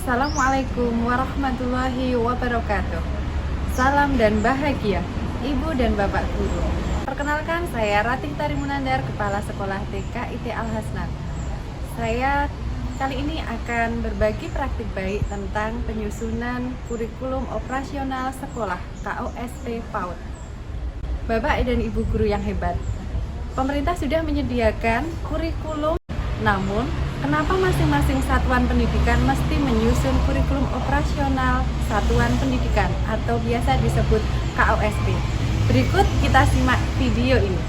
Assalamualaikum warahmatullahi wabarakatuh. Salam dan bahagia, Ibu dan Bapak Guru. Perkenalkan, saya Ratih Tarimunandar, Kepala Sekolah TK IT Al-Hasnat. Saya kali ini akan berbagi praktik baik tentang penyusunan kurikulum operasional sekolah KOSP PAUD. Bapak dan Ibu guru yang hebat, pemerintah sudah menyediakan kurikulum, namun kenapa masing-masing satuan pendidikan mesti menyusun kurikulum operasional satuan pendidikan atau biasa disebut KOSP? Berikut kita simak video ini.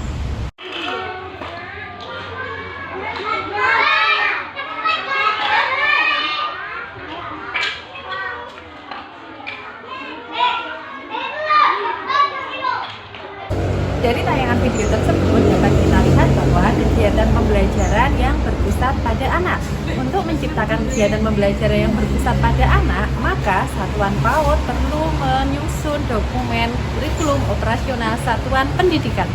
Dari tayangan video tersebut dapat kita lihat bahwa kegiatan pembelajaran yang berpusat pada anak. Untuk menciptakan kegiatan pembelajaran yang berpusat pada anak, maka Satuan PAUD perlu menyusun dokumen kurikulum operasional satuan pendidikan.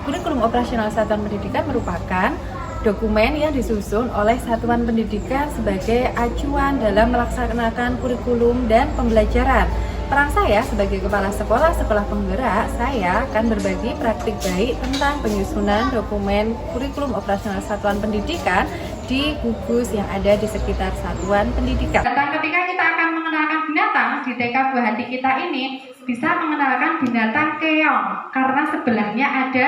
Kurikulum operasional satuan pendidikan merupakan dokumen yang disusun oleh satuan pendidikan sebagai acuan dalam melaksanakan kurikulum dan pembelajaran. Peran saya sebagai kepala sekolah penggerak, saya akan berbagi praktik baik tentang penyusunan dokumen kurikulum operasional satuan pendidikan di gugus yang ada di sekitar satuan pendidikan. Ketika kita akan mengenalkan binatang di TK Buah Hati kita ini, bisa mengenalkan binatang keong karena sebelahnya ada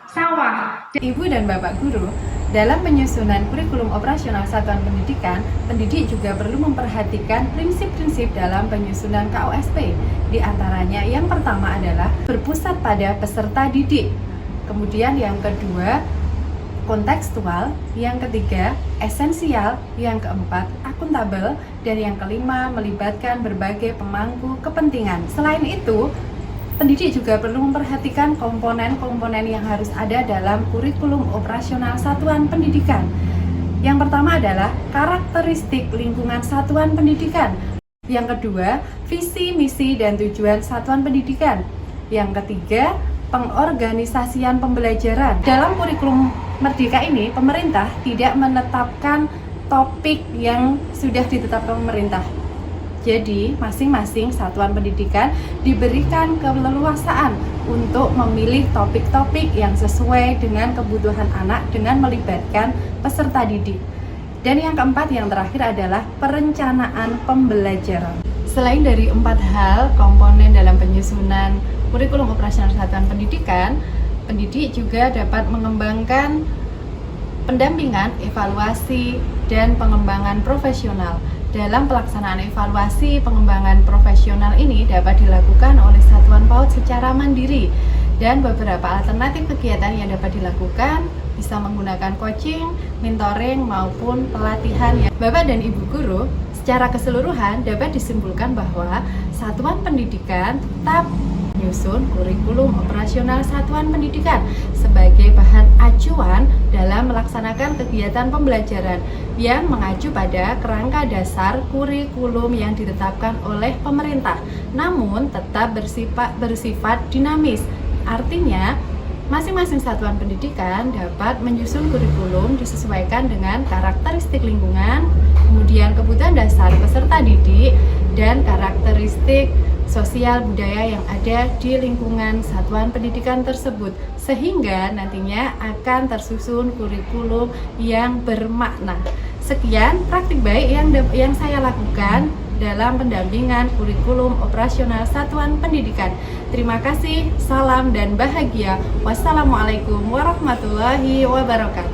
sawah. Ibu dan Bapak guru, dalam penyusunan kurikulum operasional satuan pendidikan, pendidik juga perlu memperhatikan prinsip-prinsip dalam penyusunan KOSP. Di antaranya yang pertama adalah berpusat pada peserta didik. Kemudian yang kedua, kontekstual. Yang ketiga, esensial. Yang keempat, akuntabel. Dan yang kelima, melibatkan berbagai pemangku kepentingan. Selain itu, pendidik juga perlu memperhatikan komponen-komponen yang harus ada dalam kurikulum operasional satuan pendidikan. Yang pertama adalah karakteristik lingkungan satuan pendidikan. Yang kedua, visi, misi, dan tujuan satuan pendidikan. Yang ketiga, pengorganisasian pembelajaran. Dalam kurikulum Merdeka ini, pemerintah tidak menetapkan topik yang sudah ditetapkan pemerintah. Jadi, masing-masing satuan pendidikan diberikan keleluasaan untuk memilih topik-topik yang sesuai dengan kebutuhan anak dengan melibatkan peserta didik. Dan yang keempat, yang terakhir adalah perencanaan pembelajaran. Selain dari 4 hal komponen dalam penyusunan kurikulum operasional satuan pendidikan, pendidik juga dapat mengembangkan pendampingan, evaluasi, dan pengembangan profesional. Dalam pelaksanaan evaluasi pengembangan profesional ini dapat dilakukan oleh Satuan PAUD secara mandiri, dan beberapa alternatif kegiatan yang dapat dilakukan bisa menggunakan coaching, mentoring, maupun pelatihan. Bapak dan Ibu guru, secara keseluruhan dapat disimpulkan bahwa satuan pendidikan tetap menyusun kurikulum operasional satuan pendidikan sebagai bahan acuan dalam melaksanakan kegiatan pembelajaran yang mengacu pada kerangka dasar kurikulum yang ditetapkan oleh pemerintah, namun tetap bersifat dinamis. Artinya, masing-masing satuan pendidikan dapat menyusun kurikulum disesuaikan dengan karakteristik lingkungan, kemudian kebutuhan dasar peserta didik, dan karakteristik sosial budaya yang ada di lingkungan satuan pendidikan tersebut, sehingga nantinya akan tersusun kurikulum yang bermakna. Sekian praktik baik yang saya lakukan dalam pendampingan kurikulum operasional satuan pendidikan. Terima kasih, salam dan bahagia. Wassalamualaikum warahmatullahi wabarakatuh.